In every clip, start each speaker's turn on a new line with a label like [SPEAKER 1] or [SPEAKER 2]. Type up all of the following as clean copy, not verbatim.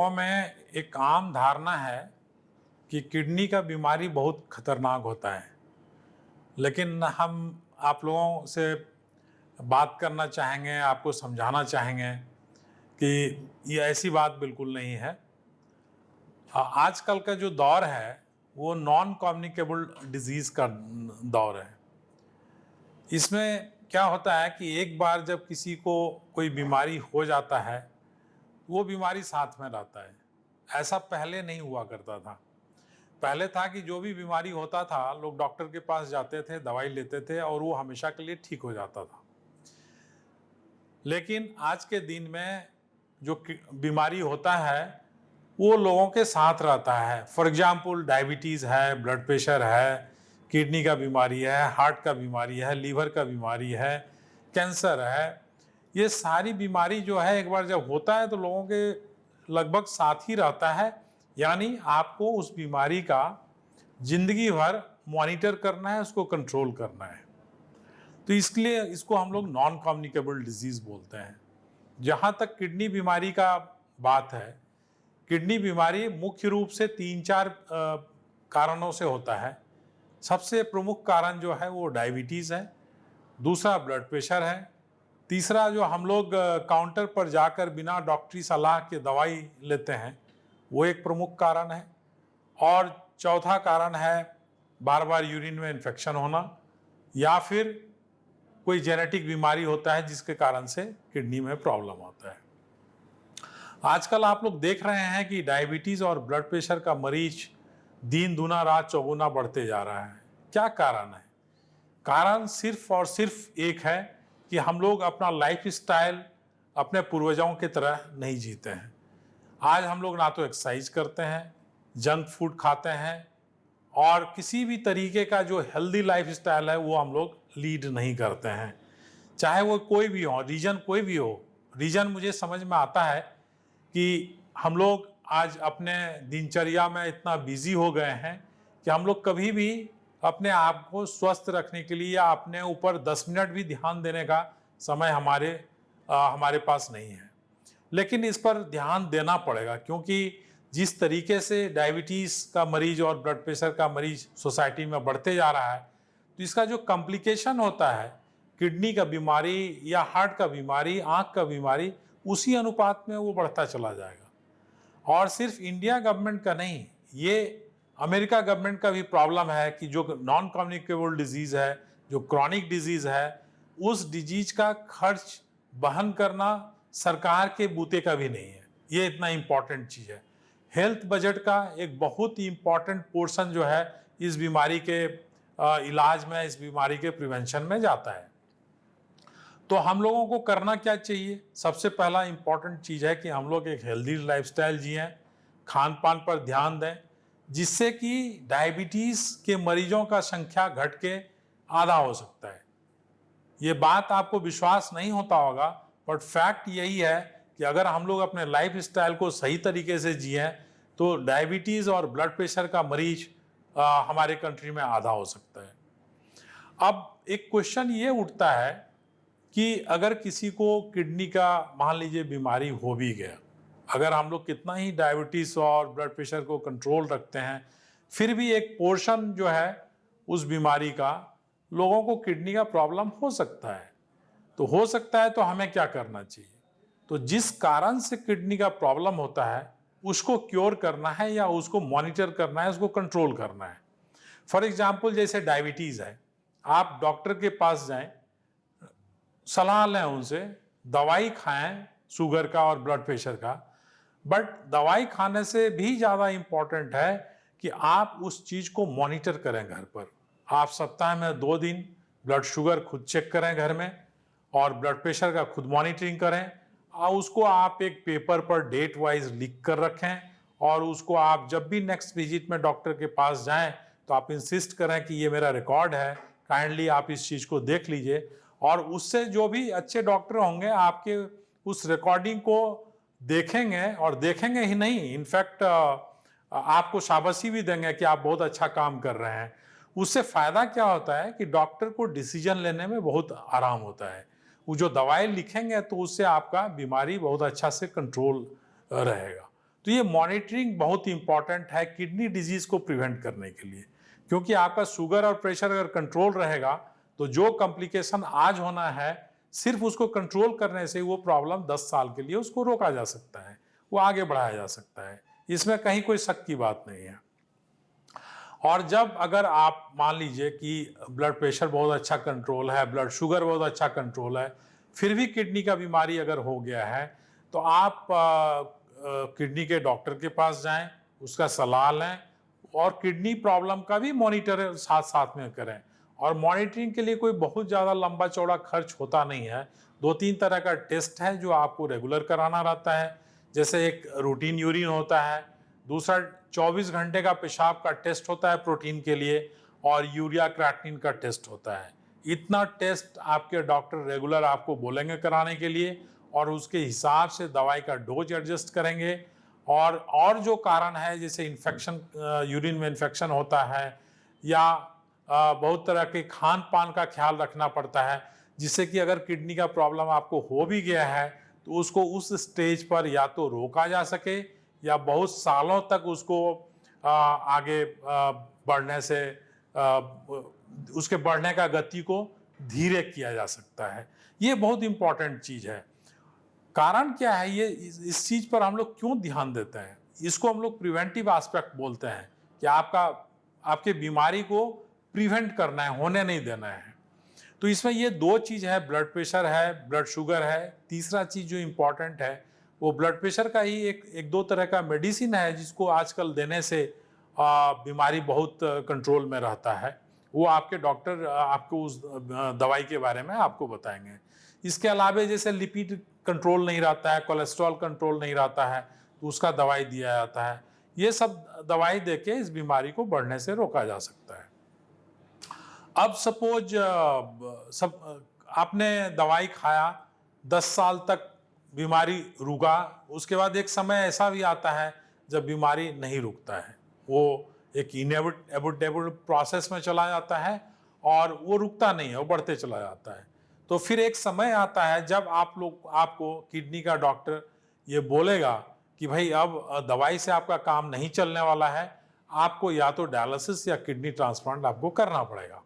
[SPEAKER 1] लोगों में एक आम धारणा है कि किडनी का बीमारी बहुत खतरनाक होता है, लेकिन हम आप लोगों से बात करना चाहेंगे, आपको समझाना चाहेंगे कि ये ऐसी बात बिल्कुल नहीं है। आजकल का जो दौर है वो नॉन कम्युनिकेबल डिजीज़ का दौर है। इसमें क्या होता है कि एक बार जब किसी को कोई बीमारी हो जाता है, वो बीमारी साथ में रहता है। ऐसा पहले नहीं हुआ करता था। पहले था कि जो भी बीमारी होता था, लोग डॉक्टर के पास जाते थे, दवाई लेते थे और वो हमेशा के लिए ठीक हो जाता था। लेकिन आज के दिन में जो बीमारी होता है वो लोगों के साथ रहता है। फॉर एग्जाम्पल डायबिटीज़ है, ब्लड प्रेशर है, किडनी का बीमारी है, हार्ट का बीमारी है, लीवर का बीमारी है, कैंसर है। ये सारी बीमारी जो है एक बार जब होता है तो लोगों के लगभग साथ ही रहता है। यानी आपको उस बीमारी का जिंदगी भर मॉनिटर करना है, उसको कंट्रोल करना है। तो इसलिए इसको हम लोग नॉन कम्युनिकेबल डिजीज़ बोलते हैं। जहाँ तक किडनी बीमारी का बात है, किडनी बीमारी मुख्य रूप से 3-4 कारणों से होता है। सबसे प्रमुख कारण जो है वो डायबिटीज़ है, दूसरा ब्लड प्रेशर है, तीसरा जो हम लोग काउंटर पर जाकर बिना डॉक्टरी सलाह के दवाई लेते हैं वो एक प्रमुख कारण है, और चौथा कारण है बार बार यूरिन में इन्फेक्शन होना, या फिर कोई जेनेटिक बीमारी होता है जिसके कारण से किडनी में प्रॉब्लम होता है। आजकल आप लोग देख रहे हैं कि डायबिटीज़ और ब्लड प्रेशर का मरीज दिन दूना रात चौगुना बढ़ते जा रहा है। क्या कारण है? कारण सिर्फ और सिर्फ एक है कि हम लोग अपना लाइफ स्टाइल अपने पूर्वजों की तरह नहीं जीते हैं। आज हम लोग ना तो एक्सरसाइज करते हैं, जंक फूड खाते हैं, और किसी भी तरीके का जो हेल्दी लाइफ स्टाइल है वो हम लोग लीड नहीं करते हैं। चाहे वो कोई भी हो, रीजन कोई भी हो। रीजन मुझे समझ में आता है कि हम लोग आज अपने दिनचर्या में इतना बिजी हो गए हैं कि हम लोग कभी भी अपने आप को स्वस्थ रखने के लिए या अपने ऊपर 10 मिनट भी ध्यान देने का समय हमारे पास नहीं है। लेकिन इस पर ध्यान देना पड़ेगा, क्योंकि जिस तरीके से डायबिटीज़ का मरीज और ब्लड प्रेशर का मरीज सोसाइटी में बढ़ते जा रहा है, तो इसका जो कॉम्प्लिकेशन होता है, किडनी का बीमारी या हार्ट का बीमारी, आँख का बीमारी, उसी अनुपात में वो बढ़ता चला जाएगा। और सिर्फ इंडिया गवर्नमेंट का नहीं, ये अमेरिका गवर्नमेंट का भी प्रॉब्लम है कि जो नॉन कम्युनिकेबल डिजीज़ है, जो क्रॉनिक डिजीज़ है, उस डिजीज का खर्च वहन करना सरकार के बूते का भी नहीं है। ये इतना इम्पॉर्टेंट चीज़ है। हेल्थ बजट का एक बहुत ही इम्पॉर्टेंट पोर्शन जो है इस बीमारी के इलाज में, इस बीमारी के प्रिवेंशन में जाता है। तो हम लोगों को करना क्या चाहिए? सबसे पहला इम्पॉर्टेंट चीज़ है कि हम लोग एक हेल्दी लाइफस्टाइल जिएं, खान पान पर ध्यान दें, जिससे कि डायबिटीज़ के मरीजों का संख्या घट के आधा हो सकता है। ये बात आपको विश्वास नहीं होता होगा, बट फैक्ट यही है कि अगर हम लोग अपने लाइफ स्टाइल को सही तरीके से जिएं तो डायबिटीज़ और ब्लड प्रेशर का मरीज हमारे कंट्री में आधा हो सकता है। अब एक क्वेश्चन ये उठता है कि अगर किसी को किडनी का मान लीजिए बीमारी हो भी गया, अगर हम लोग कितना ही डायबिटीज़ और ब्लड प्रेशर को कंट्रोल रखते हैं, फिर भी एक पोर्शन जो है उस बीमारी का लोगों को किडनी का प्रॉब्लम हो सकता है। तो हो सकता है तो हमें क्या करना चाहिए? तो जिस कारण से किडनी का प्रॉब्लम होता है उसको क्योर करना है या उसको मॉनिटर करना है, उसको कंट्रोल करना है। फॉर एग्जाम्पल जैसे डायबिटीज़ है, आप डॉक्टर के पास जाएं, सलाह लें उनसे, दवाई खाएं शुगर का और ब्लड प्रेशर का, बट दवाई खाने से भी ज़्यादा इम्पॉर्टेंट है कि आप उस चीज़ को मॉनिटर करें घर पर। आप सप्ताह में 2 दिन ब्लड शुगर खुद चेक करें घर में, और ब्लड प्रेशर का खुद मॉनिटरिंग करें, और उसको आप एक पेपर पर डेट वाइज लिख कर रखें, और उसको आप जब भी नेक्स्ट विजिट में डॉक्टर के पास जाएं तो आप इंसिस्ट करें कि ये मेरा रिकॉर्ड है, काइंडली आप इस चीज़ को देख लीजिए। और उससे जो भी अच्छे डॉक्टर होंगे आपके उस रिकॉर्डिंग को देखेंगे, और देखेंगे ही नहीं, इनफैक्ट आपको शाबाशी भी देंगे कि आप बहुत अच्छा काम कर रहे हैं। उससे फ़ायदा क्या होता है कि डॉक्टर को डिसीजन लेने में बहुत आराम होता है। वो जो दवाई लिखेंगे तो उससे आपका बीमारी बहुत अच्छा से कंट्रोल रहेगा। तो ये मॉनिटरिंग बहुत इंपॉर्टेंट है किडनी डिजीज को प्रिवेंट करने के लिए, क्योंकि आपका शुगर और प्रेशर अगर कंट्रोल रहेगा तो जो कॉम्प्लिकेशन आज होना है, सिर्फ उसको कंट्रोल करने से वो प्रॉब्लम 10 साल के लिए उसको रोका जा सकता है, वो आगे बढ़ाया जा सकता है। इसमें कहीं कोई शक की बात नहीं है। और जब अगर आप मान लीजिए कि ब्लड प्रेशर बहुत अच्छा कंट्रोल है, ब्लड शुगर बहुत अच्छा कंट्रोल है, फिर भी किडनी का बीमारी अगर हो गया है, तो आप किडनी के डॉक्टर के पास जाएं, उसका सलाह लें और किडनी प्रॉब्लम का भी मॉनिटर साथ साथ में करें। और मॉनिटरिंग के लिए कोई बहुत ज़्यादा लंबा चौड़ा खर्च होता नहीं है। 2-3 तरह का टेस्ट है जो आपको रेगुलर कराना रहता है। जैसे एक रूटीन यूरिन होता है, दूसरा 24 घंटे का पेशाब का टेस्ट होता है प्रोटीन के लिए, और यूरिया क्रिएटिनिन का टेस्ट होता है। इतना टेस्ट आपके डॉक्टर रेगुलर आपको बोलेंगे कराने के लिए, और उसके हिसाब से दवाई का डोज एडजस्ट करेंगे। और जो कारण है, जैसे इन्फेक्शन, यूरिन में इन्फेक्शन होता है, या बहुत तरह के खान पान का ख्याल रखना पड़ता है, जिससे कि अगर किडनी का प्रॉब्लम आपको हो भी गया है तो उसको उस स्टेज पर या तो रोका जा सके, या बहुत सालों तक उसको आगे बढ़ने से उसके बढ़ने का गति को धीरे किया जा सकता है। ये बहुत इंपॉर्टेंट चीज़ है। कारण क्या है, ये इस चीज़ पर हम लोग क्यों ध्यान देते हैं? इसको हम लोग प्रिवेंटिव एस्पेक्ट बोलते हैं, कि आपके बीमारी को प्रिवेंट करना है, होने नहीं देना है। तो इसमें ये 2 चीज़ है, ब्लड प्रेशर है, ब्लड शुगर है। तीसरा चीज़ जो इम्पॉर्टेंट है वो ब्लड प्रेशर का ही एक 2 तरह का मेडिसिन है, जिसको आजकल देने से बीमारी बहुत कंट्रोल में रहता है। वो आपके डॉक्टर आपको उस दवाई के बारे में आपको बताएंगे। इसके अलावा जैसे लिपिड कंट्रोल नहीं रहता है, कोलेस्ट्रॉल कंट्रोल नहीं रहता है, तो उसका दवाई दिया जाता है। ये सब दवाई देके इस बीमारी को बढ़ने से रोका जा सकता है। अब सपोज आपने दवाई खाया, 10 साल तक बीमारी रुका, उसके बाद एक समय ऐसा भी आता है जब बीमारी नहीं रुकता है, वो एक इनएविटेबल प्रोसेस में चला जाता है और वो रुकता नहीं है, वो बढ़ते चला जाता है। तो फिर एक समय आता है जब आपको किडनी का डॉक्टर ये बोलेगा कि भाई अब दवाई से आपका काम नहीं चलने वाला है, आपको या तो डायलिसिस या किडनी ट्रांसप्लांट आपको करना पड़ेगा।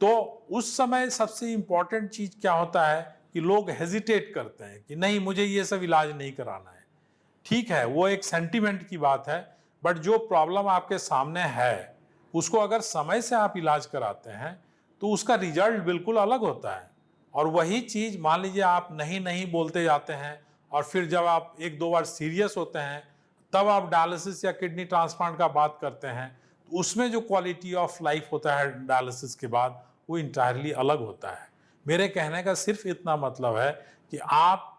[SPEAKER 1] तो उस समय सबसे इम्पॉर्टेंट चीज़ क्या होता है कि लोग हेजिटेट करते हैं कि नहीं, मुझे ये सब इलाज नहीं कराना है। ठीक है, वो एक सेंटीमेंट की बात है, बट जो प्रॉब्लम आपके सामने है उसको अगर समय से आप इलाज कराते हैं तो उसका रिजल्ट बिल्कुल अलग होता है। और वही चीज़ मान लीजिए आप नहीं नहीं बोलते जाते हैं, और फिर जब आप 1-2 बार सीरियस होते हैं तब आप डायलिसिस या किडनी ट्रांसप्लांट का बात करते हैं, तो उसमें जो क्वालिटी ऑफ लाइफ होता है डायलिसिस के बाद, वो इंटायरली अलग होता है। मेरे कहने का सिर्फ इतना मतलब है कि आप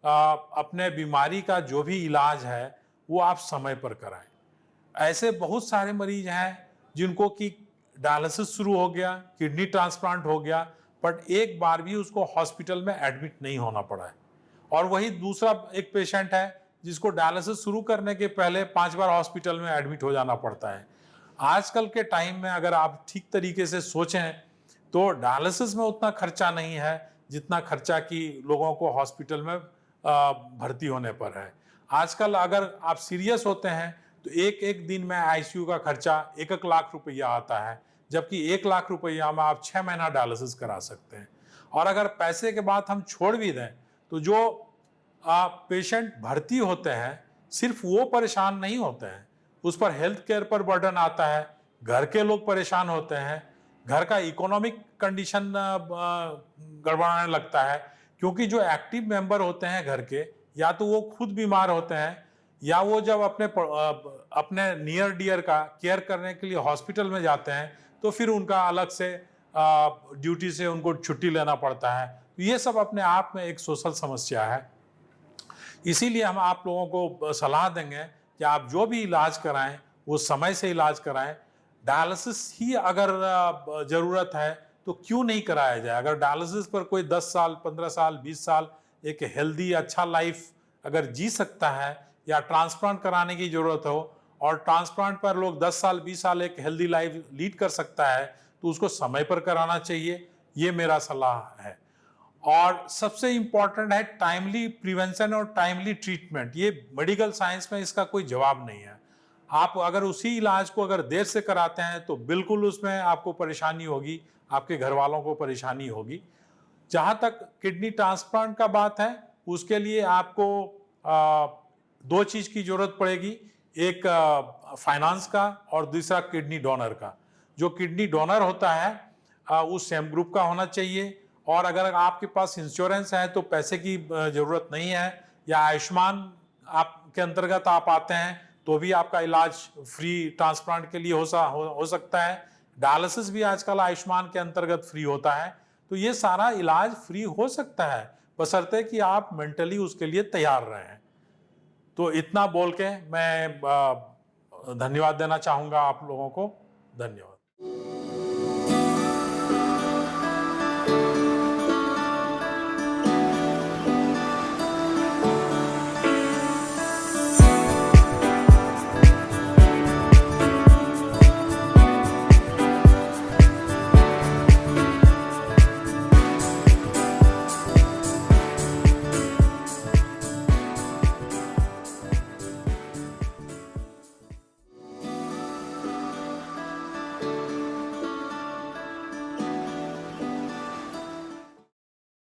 [SPEAKER 1] अपने बीमारी का जो भी इलाज है वो आप समय पर कराएं। ऐसे बहुत सारे मरीज हैं जिनको कि डायलिसिस शुरू हो गया, किडनी ट्रांसप्लांट हो गया, बट एक बार भी उसको हॉस्पिटल में एडमिट नहीं होना पड़ा है। और वही दूसरा एक पेशेंट है जिसको डायलिसिस शुरू करने के पहले 5 बार हॉस्पिटल में एडमिट हो जाना पड़ता है। आजकल के टाइम में अगर आप ठीक तरीके से सोचें तो डायलिसिस में उतना खर्चा नहीं है जितना खर्चा कि लोगों को हॉस्पिटल में भर्ती होने पर है। आजकल अगर आप सीरियस होते हैं तो एक दिन में आईसीयू का खर्चा 1 लाख रुपया आता है, जबकि 1 लाख रुपया में आप 6 महीना डायलिसिस करा सकते हैं। और अगर पैसे के बाद हम छोड़ भी दें तो जो पेशेंट भर्ती होते हैं सिर्फ वो परेशान नहीं होते हैं, उस पर हेल्थ केयर पर बर्डन आता है, घर के लोग परेशान होते हैं, घर का इकोनॉमिक कंडीशन गड़बड़ाने लगता है, क्योंकि जो एक्टिव मेंबर होते हैं घर के, या तो वो खुद बीमार होते हैं, या वो जब अपने नियर डियर का केयर करने के लिए हॉस्पिटल में जाते हैं तो फिर उनका अलग से ड्यूटी से उनको छुट्टी लेना पड़ता है। तो ये सब अपने आप में एक सोशल समस्या है। इसीलिए हम आप लोगों को सलाह देंगे कि आप जो भी इलाज कराएं वो समय से इलाज कराएं। डायलिसिस ही अगर ज़रूरत है तो क्यों नहीं कराया जाए। अगर डायलिसिस पर कोई 10 साल, 15 साल, 20 साल एक हेल्दी अच्छा लाइफ अगर जी सकता है, या ट्रांसप्लांट कराने की ज़रूरत हो और ट्रांसप्लांट पर लोग 10 साल, 20 साल एक हेल्दी लाइफ लीड कर सकता है, तो उसको समय पर कराना चाहिए। ये मेरा सलाह है। और सबसे इंपॉर्टेंट है टाइमली प्रिवेंशन और टाइमली ट्रीटमेंट। ये मेडिकल साइंस में इसका कोई जवाब नहीं है। आप अगर उसी इलाज को अगर देर से कराते हैं तो बिल्कुल उसमें आपको परेशानी होगी, आपके घर वालों को परेशानी होगी। जहाँ तक किडनी ट्रांसप्लांट का बात है, उसके लिए आपको दो चीज़ की जरूरत पड़ेगी, एक फाइनेंस का और दूसरा किडनी डोनर का। जो किडनी डोनर होता है उस सेम ग्रुप का होना चाहिए, और अगर आपके पास इंश्योरेंस है तो पैसे की ज़रूरत नहीं है, या आयुष्मान आपके अंतर्गत आप आते हैं तो भी आपका इलाज फ्री ट्रांसप्लांट के लिए हो सकता है। डायलिसिस भी आजकल आयुष्मान के अंतर्गत फ्री होता है। तो ये सारा इलाज फ्री हो सकता है, बशर्ते कि आप मेंटली उसके लिए तैयार रहें। तो इतना बोल के मैं धन्यवाद देना चाहूँगा आप लोगों को। धन्यवाद।